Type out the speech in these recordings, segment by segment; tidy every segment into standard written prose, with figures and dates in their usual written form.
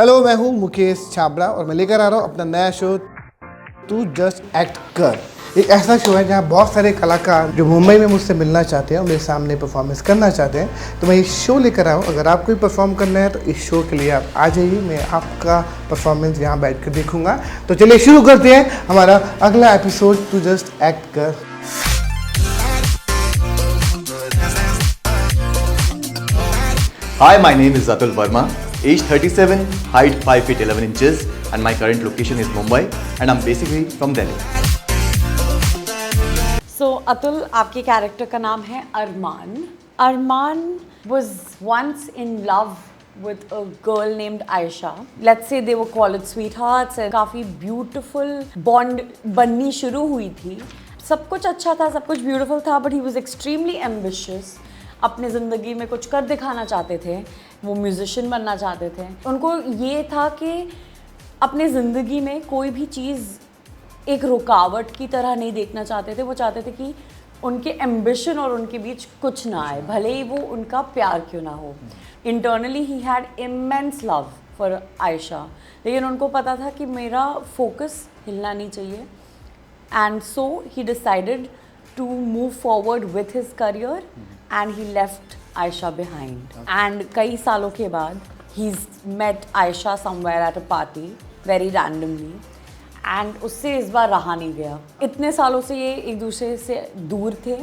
Hello, मैं हूँ मुकेश छाबड़ा और मैं लेकर आ रहा हूँ अपना नया शो तू जस्ट एक्ट कर। एक ऐसा शो है जहाँ बहुत सारे कलाकार जो मुंबई में मुझसे मिलना चाहते हैं और मेरे सामने परफॉर्मेंस करना चाहते हैं, तो मैं इस शो लेकर आया हूँ। अगर आपको भी परफॉर्म करना है तो इस शो के लिए आप आ जाइए, मैं आपका परफॉर्मेंस यहाँ बैठ कर देखूँगा। तो चलिए शुरू करते हैं हमारा अगला एपिसोड तू जस्ट एक्ट कर। Hi, my name is Atul Verma, age 37, height 5 feet 11 inches, and my current location is Mumbai, and I'm basically from Delhi. So Atul, आपके कैरेक्टर का नाम है अरमान। अरमान was once in love with a girl named Aisha. Let's say they were college sweethearts and काफ़ी beautiful bond बननी शुरू हुई थी। सब कुछ अच्छा था, सब कुछ beautiful था, but he was extremely ambitious. अपने ज़िंदगी में कुछ कर दिखाना चाहते थे, वो म्यूज़िशियन बनना चाहते थे। उनको ये था कि अपने ज़िंदगी में कोई भी चीज़ एक रुकावट की तरह नहीं देखना चाहते थे। वो चाहते थे कि उनके एम्बिशन और उनके बीच कुछ ना आए, भले ही वो उनका प्यार क्यों ना हो। Internally he had immense love for Ayesha, लेकिन उनको पता था कि मेरा फोकस हिलना नहीं चाहिए। And so he decided to move forward with his career and he left Aisha behind. And कई सालों के बाद he's met Aisha somewhere at a party very randomly and उससे इस बार रहा नहीं गया। इतने सालों से ये एक दूसरे से दूर थे,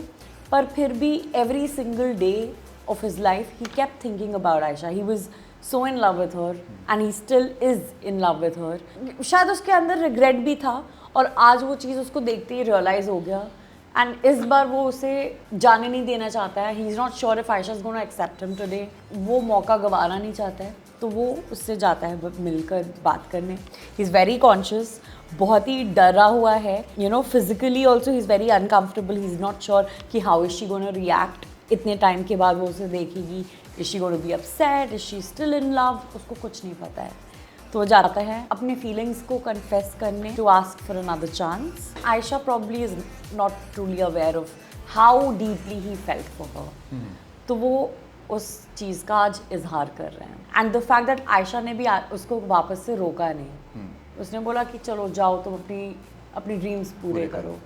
पर फिर भी every single day of his life he kept thinking about Aisha. He was so in love with her and he still is in love with her. शायद उसके अंदर regret भी था और आज वो चीज़ उसको देखते ही realize हो गया। एंड इस बार वो उसे जाने नहीं देना चाहता है। He is not sure if Aisha is gonna accept him today. वो मौका गंवाना नहीं चाहता है, तो वो उससे जाता है मिलकर बात करने। ही इज़ वेरी कॉन्शियस, बहुत ही डरा हुआ है, you know, physically also he is very uncomfortable. He is not sure कि how is she gonna react. इतने टाइम के बाद वो उसे देखेगी, is she gonna be upset, is she still in love, उसको कुछ नहीं पता है। तो वो जाता है अपने फीलिंग्स को कन्फेस करने, to ask for another chance. Aisha probably is not truly aware of how deeply he felt for her. तो वो उस चीज़ का आज इजहार कर रहे हैं। And the fact that Ayesha ने भी उसको वापस से रोका नहीं। उसने बोला कि चलो जाओ, तुम अपनी ड्रीम्स पूरे करो।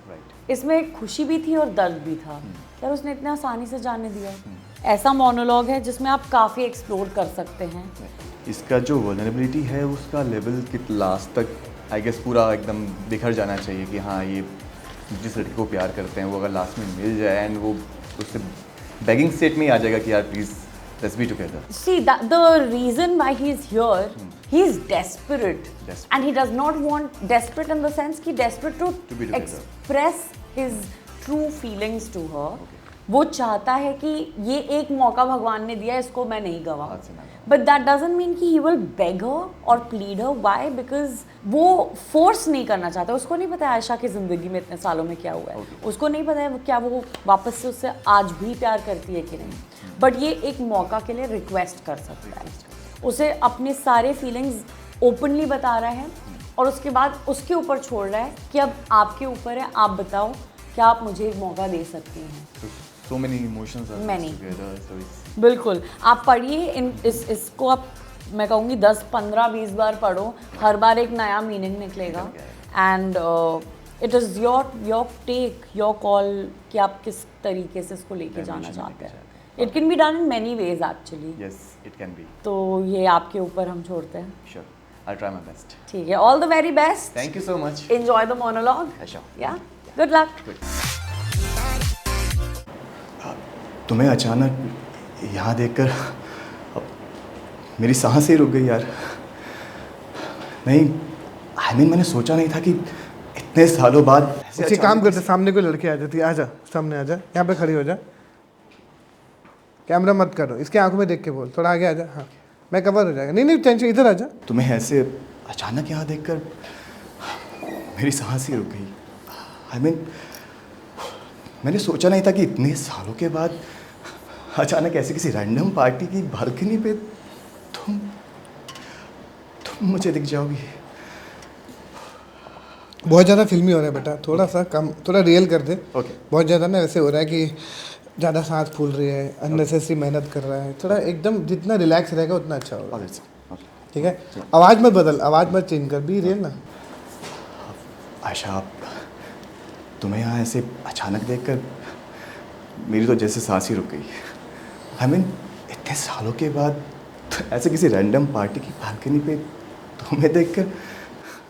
इसमें खुशी भी थी और दर्द भी था। यार उसने इतने आसानी से जाने दिया। ऐसा मोनोलॉग है जिसमें आप काफ़ी एक्सप्लोर कर सकते हैं। इसका जो वल्नरेबिलिटी है उसका लेवल कित लास्ट तक आई गेस पूरा एकदम बिखर जाना चाहिए कि हाँ, ये जिस लड़की को प्यार करते हैं वो अगर लास्ट में मिल जाए एंड वो उससे बेगिंग स्टेट में ही आ जाएगा कि यार please let's be together. See, the reason why he is here, he is desperate. And he does not want, desperate in the sense कि desperate To be together. express his true feelings to her. वो चाहता है कि ये एक मौका भगवान ने दिया, इसको मैं नहीं गवा। बट दैट डजंट मीन कि ही विल बेग हर और प्लीड हर। व्हाई? बिकॉज वो फोर्स नहीं करना चाहता। उसको नहीं पता है आयशा की ज़िंदगी में इतने सालों में क्या हुआ है। उसको नहीं पता है क्या वो वापस से उससे आज भी प्यार करती है कि नहीं। बट ये एक मौका के लिए रिक्वेस्ट कर सकता है। उसे अपने सारे फीलिंग्स ओपनली बता रहा है और उसके बाद उसके ऊपर छोड़ रहा है कि अब आपके ऊपर है, आप बताओ क्या आप मुझे एक मौका दे सकती हैं। So many emotions are Many. together, so it's बिल्कुल, आप पढ़िए इसको आप, मैं कहूँगी 10, 15, 20 बार पढ़ो, हर बार एक नया मीनिंग निकलेगा। And it is your take, your call कि आप किस तरीके से इसको लेके जाना चाहते हैं। It can be done in many ways actually. yes, it can be. तो ये आपके ऊपर हम छोड़ते हैं। Sure, I'll try my best. ठीक है, all the very best. Thank you so much. Enjoy the monologue. Sure. या गुड लक। तुम्हें अचानक यहाँ देखकर अब मेरी सांस ही रुक गई यार। नहीं, मैंने सोचा नहीं था कि इतने सालों बाद ऐसे अच्छी काम अचानक करते, सामने कोई लड़की आ जाती है, आ जा सामने, आ जा, यहाँ पे खड़ी हो जा, कैमरा मत करो, इसके आंखों में देख के बोल, थोड़ा आगे आ जा। हाँ, मैं कवर हो जाएगा। नहीं टेंशन, इधर आ जा। तुम्हें ऐसे अचानक यहाँ देखकर मेरी सांस ही रुक गई। मैंने सोचा नहीं था कि इतने सालों के बाद अचानक ऐसे किसी रैंडम पार्टी की बालकनी पे तुम मुझे दिख जाओगी। बहुत ज़्यादा फिल्मी हो रहा है बेटा, थोड़ा सा कम, थोड़ा रियल कर दे। Okay. बहुत ज़्यादा ना ऐसे हो रहा है कि ज़्यादा सांस फूल रही है, अननेसेसरी मेहनत कर रहा है। थोड़ा एकदम जितना रिलैक्स रहेगा उतना अच्छा होगा। ठीक है, आवाज़ मत बदल, आवाज़ मत चेंज कर, बी रियल ना। आयशा, तुम्हें यहाँ ऐसे अचानक देखकर मेरी तो जैसे सांस ही रुक गई। आई मीन इतने सालों के बाद ऐसे किसी रैंडम पार्टी की बालकनी पे तुम्हें देखकर।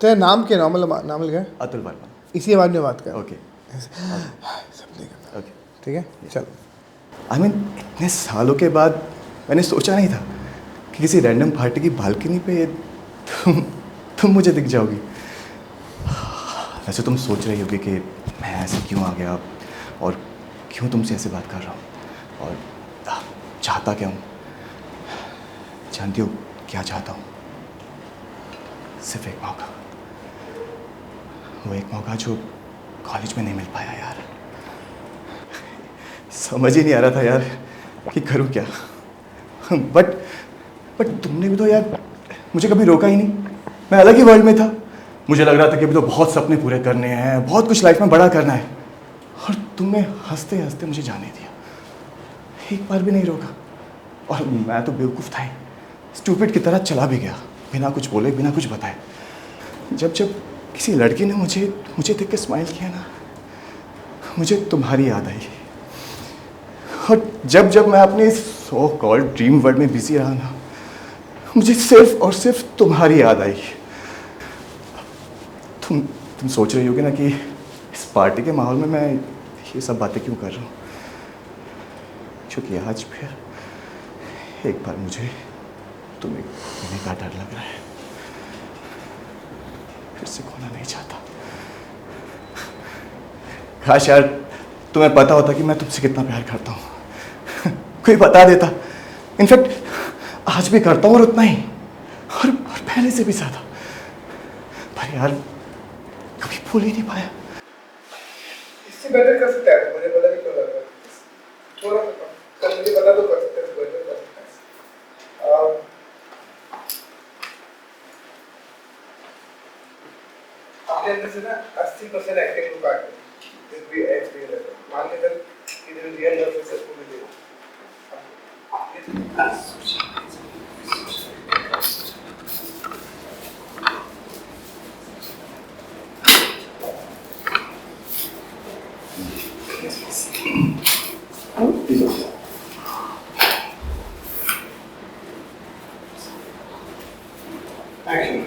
तेरा नाम क्या, नाम क्या है? अतुल वर्मा। इसी आवाज़ में बात कर। Okay okay. ठीक है, चल। आई मीन इतने सालों के बाद मैंने सोचा नहीं था कि किसी रैंडम पार्टी की बालकनी पे तुम मुझे दिख जाओगी। वैसे तुम सोच रही होगी कि मैं ऐसे क्यों आ गया और क्यों तुमसे ऐसे बात कर रहा हूँ और चाहता क्या हूँ। जानती हो क्या चाहता हूँ? सिर्फ एक मौका, वो एक मौका जो कॉलेज में नहीं मिल पाया यार। समझ ही नहीं आ रहा था यार कि करूँ क्या। बट तुमने भी तो यार मुझे कभी रोका ही नहीं। मैं अलग ही वर्ल्ड में था। मुझे लग रहा था कि अभी तो बहुत सपने पूरे करने हैं, बहुत कुछ लाइफ में बड़ा करना है, और तुमने हंसते हंसते मुझे जाने दिया, एक बार भी नहीं रोका। और मैं तो बेवकूफ़ था ही, स्टूपिड की तरह चला भी गया, बिना कुछ बोले, बिना कुछ बताए। जब किसी लड़की ने मुझे देख के स्माइल किया ना, मुझे तुम्हारी याद आई। और जब मैं अपने सो कॉल्ड ड्रीम वर्ल्ड में बिजी रहा ना, मुझे सिर्फ और सिर्फ तुम्हारी याद आई। तुम सोच रही होगी ना कि इस पार्टी के माहौल में मैं ये सब बातें क्यों कर रहा हूँ, क्योंकि आज फिर एक बार मुझे तुम्हें खोने का डर लग रहा है। फिर से खोना नहीं चाहता। काश यार तुम्हें पता होता कि मैं तुमसे कितना प्यार करता हूँ। कोई बता देता। इनफैक्ट आज भी करता हूँ, और उतना ही, और पहले से भी ज़्यादा। पर यार कभी भूल ही नहीं पाया। इससे बेटर कर सकता है, मुझे पता नहीं क्यों लग रहा है। थोड़ा सा मुझे पता तो कर सकता है, बेटर कर सकता है। आपने अंदर से ना 80% एक्टिंग को काट दिया। इस भी एक्सपीरियंस है। मान के चल कि तेरे रियल लव सक्सेसफुल मिलेगा। Action.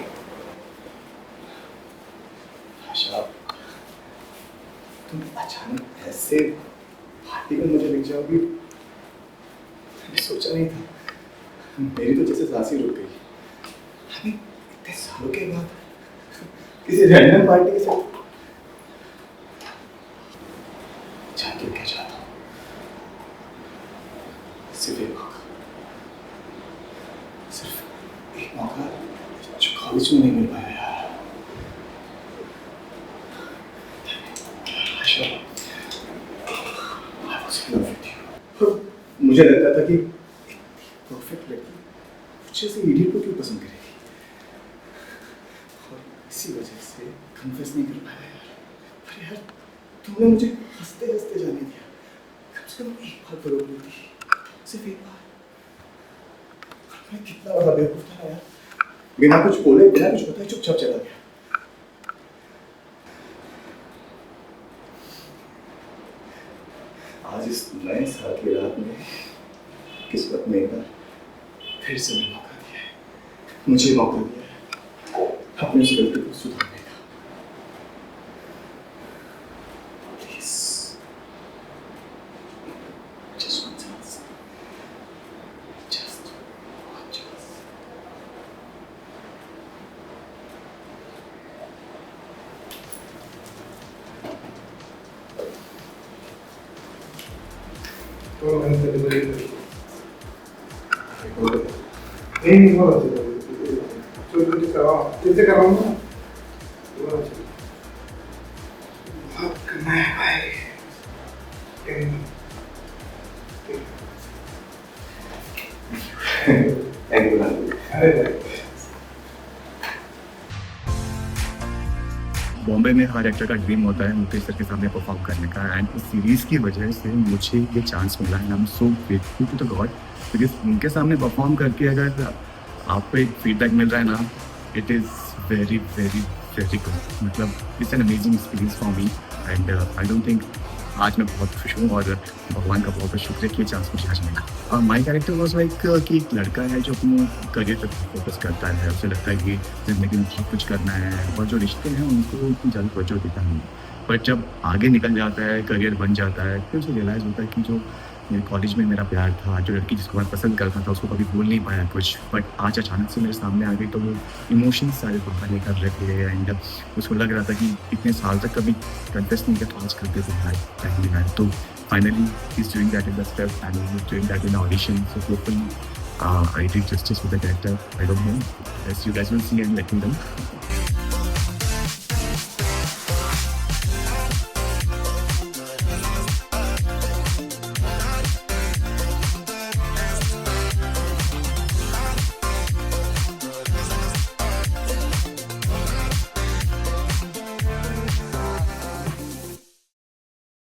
आशा, तुम अचानक ऐसे पार्टी में मुझे दिख जाओगी, मैंने सोचा नहीं था। मेरी तो जैसे सांस ही रुक गई। अभी इतने सालों के बाद किसी रैंडम पार्टी के साथ जान के क्या चाहता हूँ? सिर्फ एक मौका, सिर्फ एक मौका जो कॉलेज में नहीं मिल पाया यार। आशा, I was in love with you. मुझे लगता था कि परफेक्ट लड़की मुझे से इडियट को क्यों पसंद करेगी, और इसी वजह से कन्फेस नहीं कर पाया यार। पर यार तुमने मुझे हंसते हंसते जाने दिया। कम से कम एक बार तो रोक लेती, सिर्फ एक बार। मैं कितना बड़ा बेवकूफ था यार, बिना कुछ बोले, बिना कुछ बताए चुपचाप चला गया। आज इस नए साल की रात में किस्मत ने एक बार फिर से मौका दिया है, मुझे मौका दिया है अपनी उस गलती को सुधारने का। Please just one chance, just one chance. तो मैंने डिलीवरी की नहीं हो रहा था। तो कुछ कराओ, कैसे कराऊं ना? बहुत करना है भाई। बॉम्बे में हर एक्टर का ड्रीम होता है मुकेश सर के सामने परफॉर्म करने का, एंड इस सीरीज़ की वजह से मुझे ये चांस मिला है। I am so grateful to the god, because उनके सामने परफॉर्म करके अगर आपको एक फीडबैक मिल रहा है ना, it is very very very good. मतलब it's an amazing experience for me and I don't think आज मैं बहुत खुश हूँ और भगवान का बहुत बहुत शुक्रिया कि ये चांस मुझे आज मिला। माई कैरेक्टर वॉज लाइक कि एक लड़का है जो अपने करियर पर फोकस करता है, उसे लगता है कि ज़िंदगी में बहुत कुछ करना है और जो रिश्ते हैं उनको उतनी ज़्यादा तवज्जो देता नहीं। बट जब आगे निकल जाता है, करियर बन जाता है, फिर उसे रियलाइज़ होता है कि जो मेरे कॉलेज में मेरा प्यार था, जो लड़की जिसको मैं पसंद करता था उसको कभी बोल नहीं पाया कुछ, बट आज अचानक से मेरे सामने आ गई तो वो इमोशंस सारे बाहर निकल रहे थे एंड उसको लग रहा था कि इतने साल तक कभी कन्फेस नहीं किया तो आज कर देते हैं। तो finally is doing that in the step and is doing that in audition, so hopefully I did justice with the character. I don't know. As you guys will see and let me know.